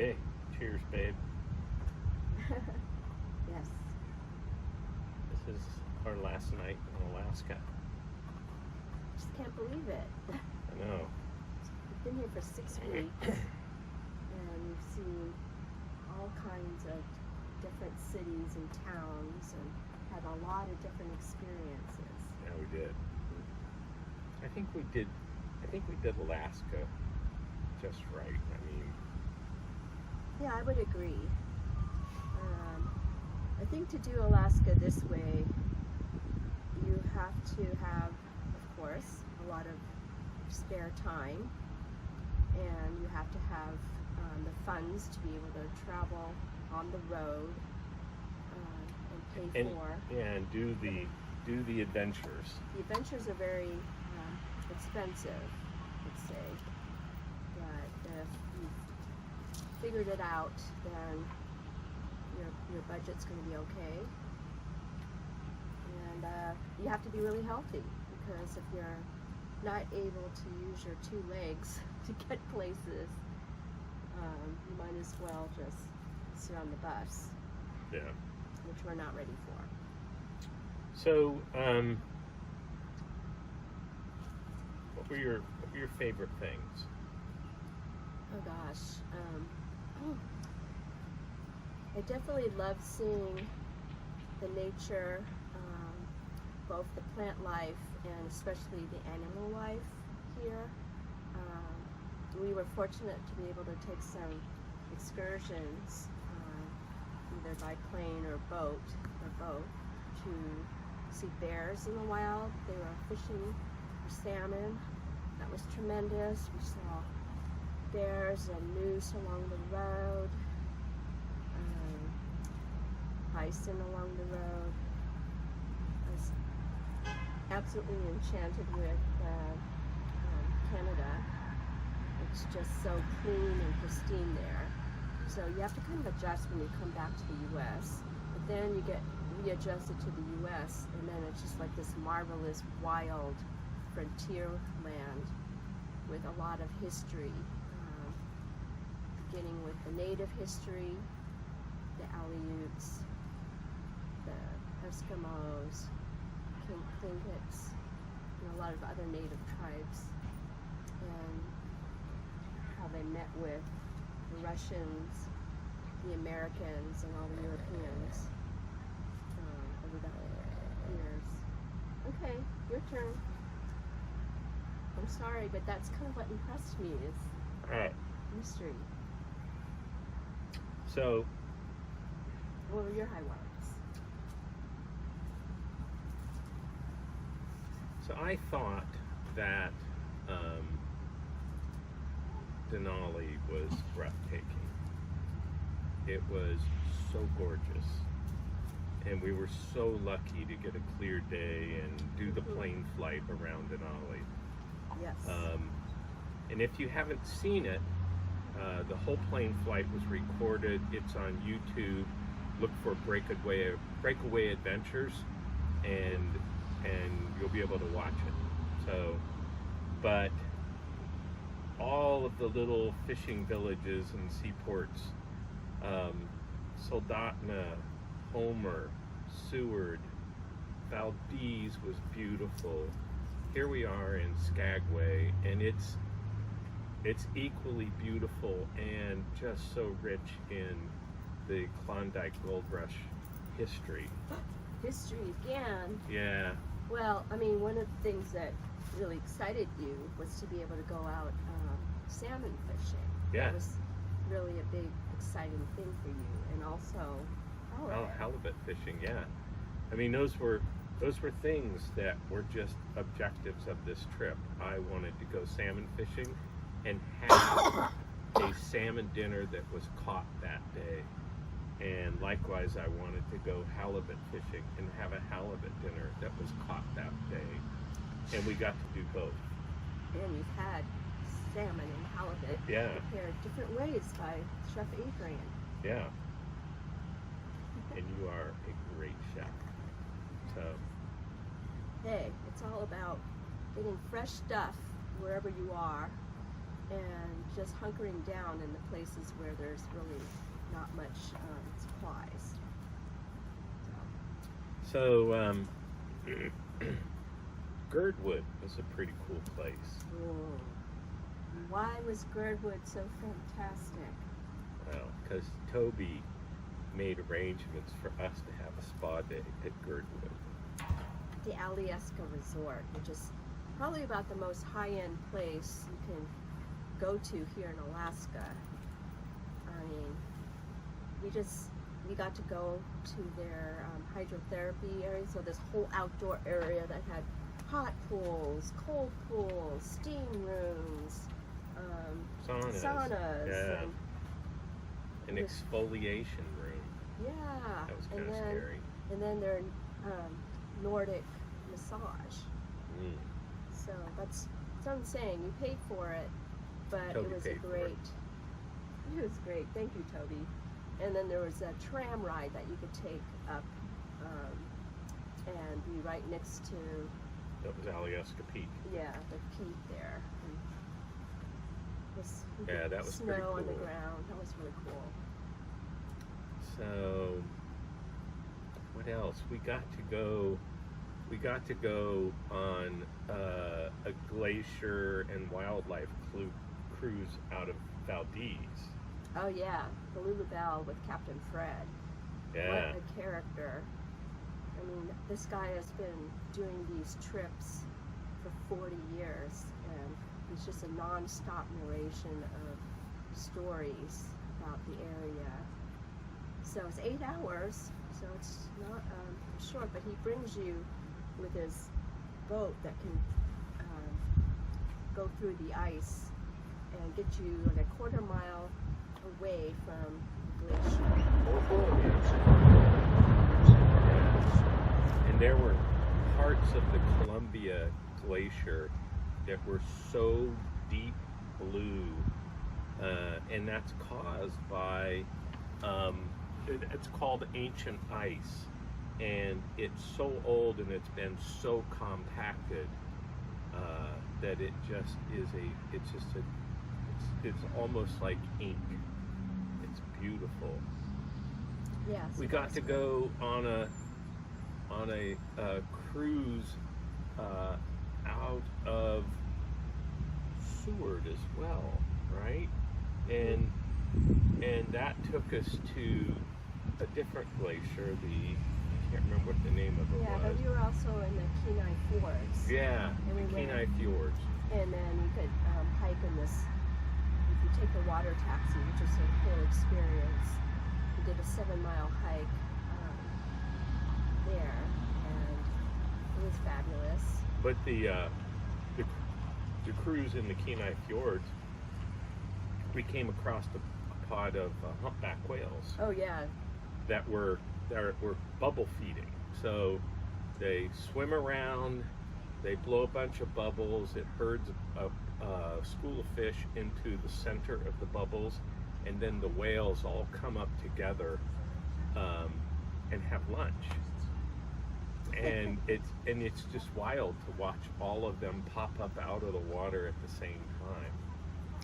Okay, cheers, babe. Yes. This is our last night in Alaska. Just can't believe it. I know. We've been here for 6 weeks, and we've seen all kinds of different cities and towns, and had a lot of different experiences. Yeah, we did. I think we did Alaska just right. I mean, Yeah, I would agree. I think to do Alaska this way, you have to have, of course, a lot of spare time, and you have to have the funds to be able to travel on the road and pay for. Yeah, and do the adventures. The adventures are very expensive, let's say, but if you've figured it out, then your budget's going to be okay. And you have to be really healthy, because if you're not able to use your 2 legs to get places, you might as well just sit on the bus. Yeah. Which we're not ready for. So, what were your favorite things? Oh gosh, I definitely love seeing the nature, both the plant life and especially the animal life here. We were fortunate to be able to take some excursions, either by plane or boat, or both, to see bears in the wild. They were fishing for salmon. That was tremendous. We saw bears and moose along the road, bison along the road. I was absolutely enchanted with Canada. It's just so clean and pristine there. So you have to kind of adjust when you come back to the U.S., but then you get readjusted to the U.S., and then it's just like this marvelous, wild frontier land with a lot of history, beginning with the native history, the Aleuts, the Eskimos, Tlingits, and a lot of other native tribes, and how they met with the Russians, the Americans, and all the Europeans over the years. Okay, your turn. I'm sorry, but that's kind of what impressed me, is All right. mystery. So, What were your highlights? so I thought that Denali was breathtaking. It was so gorgeous, and we were so lucky to get a clear day and do the plane flight around Denali. Yes. And if you haven't seen it, the whole plane flight was recorded. It's on YouTube. Look for Breakaway Adventures, and you'll be able to watch it. So, but all of the little fishing villages and seaports, Soldotna, Homer, Seward, Valdez was beautiful. Here we are in Skagway, and it's equally beautiful and just so rich in the Klondike Gold Rush history. History again. Yeah. Well, I mean, one of the things that really excited you was to be able to go out salmon fishing. Yeah. That was really a big, exciting thing for you, and also Halibut fishing. Yeah. I mean, those were things that were just objectives of this trip. I wanted to go salmon fishing and have a salmon dinner that was caught that day. And likewise, I wanted to go halibut fishing and have a halibut dinner that was caught that day. And we got to do both. And you've had salmon and halibut prepared different ways by Chef Adrian. Yeah. And you are a great chef. So. Hey, it's all about getting fresh stuff wherever you are, and just hunkering down in the places where there's really not much supplies. So, Girdwood was a pretty cool place. Whoa. Why was Girdwood so fantastic? Well, because Toby made arrangements for us to have a spa day at Girdwood. The Alaskan Resort, which is probably about the most high-end place you can go to here in Alaska. I mean, we got to go to their hydrotherapy area, so this whole outdoor area that had hot pools, cold pools, steam rooms, saunas, yeah. and An exfoliation room. yeah, That was kind of scary. And then their Nordic massage. Mm. So that's what I'm saying. You paid for it, but Toby it was paid for great. It was great. Thank you, Toby. And then there was a tram ride that you could take up and be right next to, That was Alaska Peak. yeah, the peak there. And Yeah, that was snow pretty cool. on the ground. That was really cool. So, what else? We got to go on a glacier and wildlife cruise out of Valdez. Oh yeah, the Lulabelle with Captain Fred. Yeah. What a character. I mean, this guy has been doing these trips for 40 years, and it's just a non-stop narration of stories about the area. So it's 8 hours, so it's not short, but he brings you with his boat that can go through the ice and get you like a quarter mile away from the glacier. And there were parts of the Columbia Glacier that were so deep blue, and that's caused by, it's called ancient ice, and it's so old and it's been so compacted that it just is it's almost like ink. It's beautiful. Yes. We got to go on a cruise out of Seward as well, right? And that took us to a different glacier. I can't remember what the name of it Yeah, was. but we were also in the Kenai Fjords. Yeah, And we the went- Kenai Fjords. And then you could hike in this, if you take the water taxi, which is a cool experience. We did a 7-mile hike there, and it was fabulous. But the cruise in the Kenai Fjords, we came across a pod of humpback whales Oh yeah, that were bubble feeding. So they swim around, they blow a bunch of bubbles, it herds a school of fish into the center of the bubbles, and then the whales all come up together and have lunch. And it's just wild to watch all of them pop up out of the water at the same time.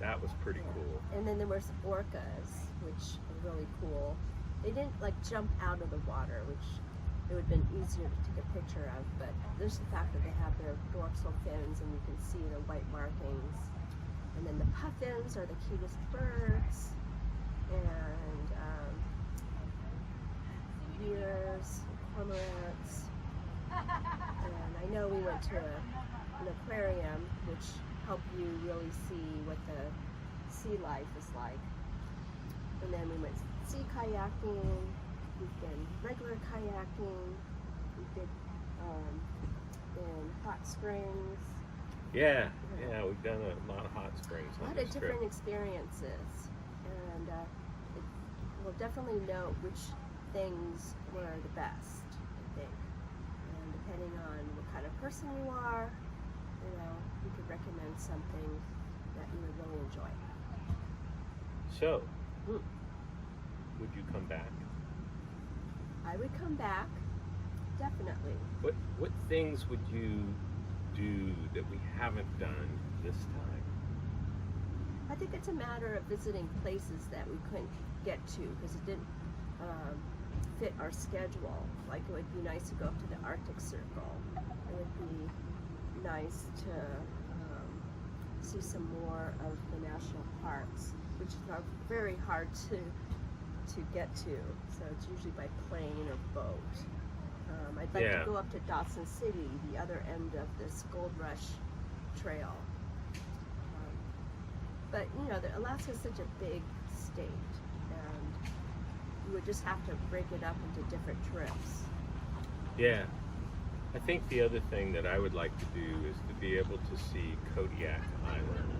That was pretty cool. and then there was orcas, which are really cool. They didn't like jump out of the water, which it would have been easier to take a picture of, but there's the fact that they have their dorsal fins and you can see the white markings. And then the puffins are the cutest birds, and deers, cormorants. And I know we went to an aquarium, which helped you really see what the sea life is like. And then we went sea kayaking, we've been regular kayaking, we did in hot springs. Yeah, we've done a lot of hot springs A on lot this of trip. different experiences, and we'll definitely note which things were the best, I think. And depending on what kind of person you are, you could recommend something that you would really enjoy. So, would you come back? I would come back, definitely. What things would you do that we haven't done this time? I think it's a matter of visiting places that we couldn't get to because it didn't fit our schedule. Like it would be nice to go up to the Arctic Circle. It would be nice to see some more of the national parks, which are very hard to get to. So it's usually by plane or boat. I'd like to go up to Dawson City, the other end of this Gold Rush Trail. But you know, Alaska is such a big state, and you would just have to break it up into different trips. Yeah. I think the other thing that I would like to do is to be able to see Kodiak Island.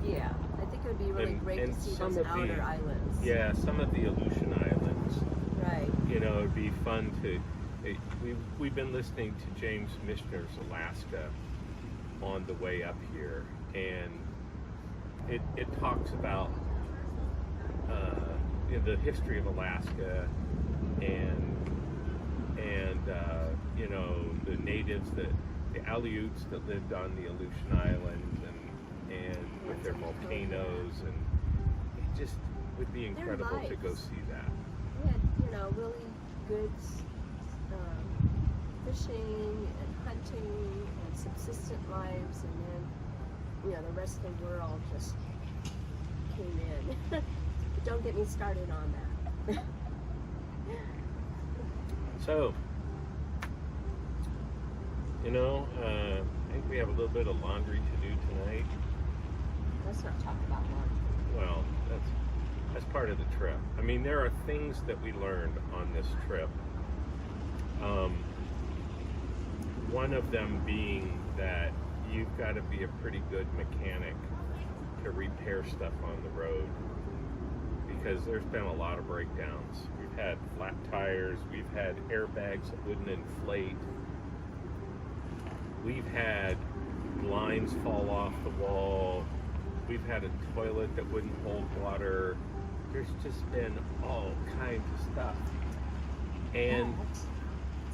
Yeah, I think it would be really great to see those outer islands. Yeah, some of the Aleutian Islands. Right. You know, it'd be fun to. We've been listening to James Michener's Alaska on the way up here, and it talks about you know, the history of Alaska and you know, the natives, the Aleuts that lived on the Aleutian Islands and with their volcanoes, and it just would be incredible to go see that. We had, you know, really good fishing and hunting and subsistent lives, and then, you know, the rest of the world just came in. But don't get me started on that. So, you know, I think we have a little bit of laundry to do tonight. Let's not talk about laundry. Well, that's part of the trip. I mean, there are things that we learned on this trip. One of them being that you've got to be a pretty good mechanic to repair stuff on the road, because there's been a lot of breakdowns. We've had flat tires, we've had airbags that wouldn't inflate, we've had lines fall off the wall, we've had a toilet that wouldn't hold water. There's just been all kinds of stuff. And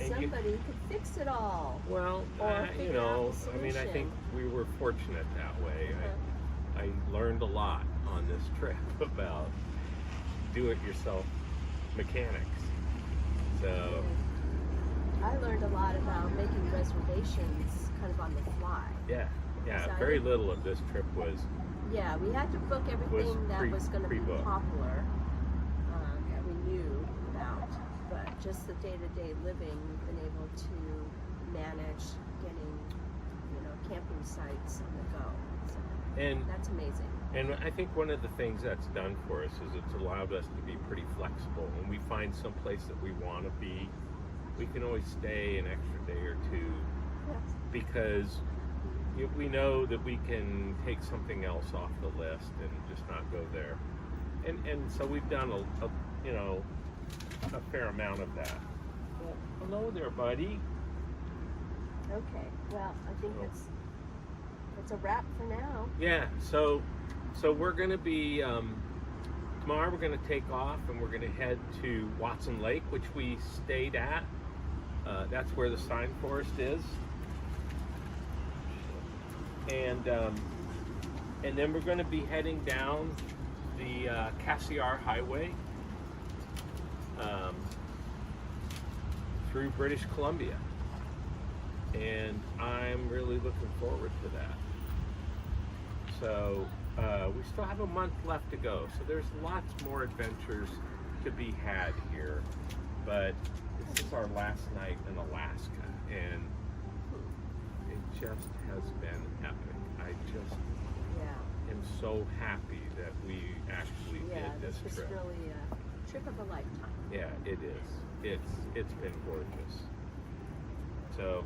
somebody could fix it all. Well, you know, I mean, I think we were fortunate that way. I learned a lot on this trip about do-it-yourself mechanics. So I learned a lot about making reservations kind of on the fly. Yeah. Very little of this trip was. Yeah, we had to book everything that was going to be popular that we knew about. But just the day-to-day living, we've been able to manage getting, you know, camping sites on the go. So that's amazing. And I think one of the things that's done for us is it's allowed us to be pretty flexible. When we find some place that we want to be, we can always stay an extra day or two, because we know that we can take something else off the list and just not go there. And so we've done a fair amount of that. Well, hello there, buddy. Okay. Well, I think it's a wrap for now. Yeah. So we're going to be tomorrow. We're going to take off and we're going to head to Watson Lake, which we stayed at. That's where the Sign Forest is. And then we're going to be heading down the Cassiar Highway through British Columbia, and I'm really looking forward to that. So we still have a month left to go, so there's lots more adventures to be had here, but this is our last night in Alaska, and it just has been epic. I just am so happy that we actually did this trip. This was really a trip of a lifetime. Yeah, it is. It's been gorgeous. So,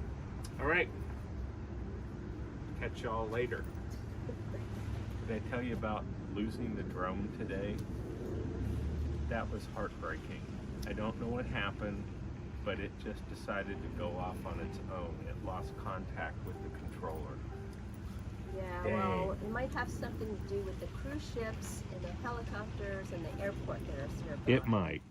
all right. Catch y'all later. Did I tell you about losing the drone today? That was heartbreaking. I don't know what happened, but it just decided to go off on its own. It lost contact with the controller. Yeah, well, it might have something to do with the cruise ships and the helicopters and the airport that are nearby. It might.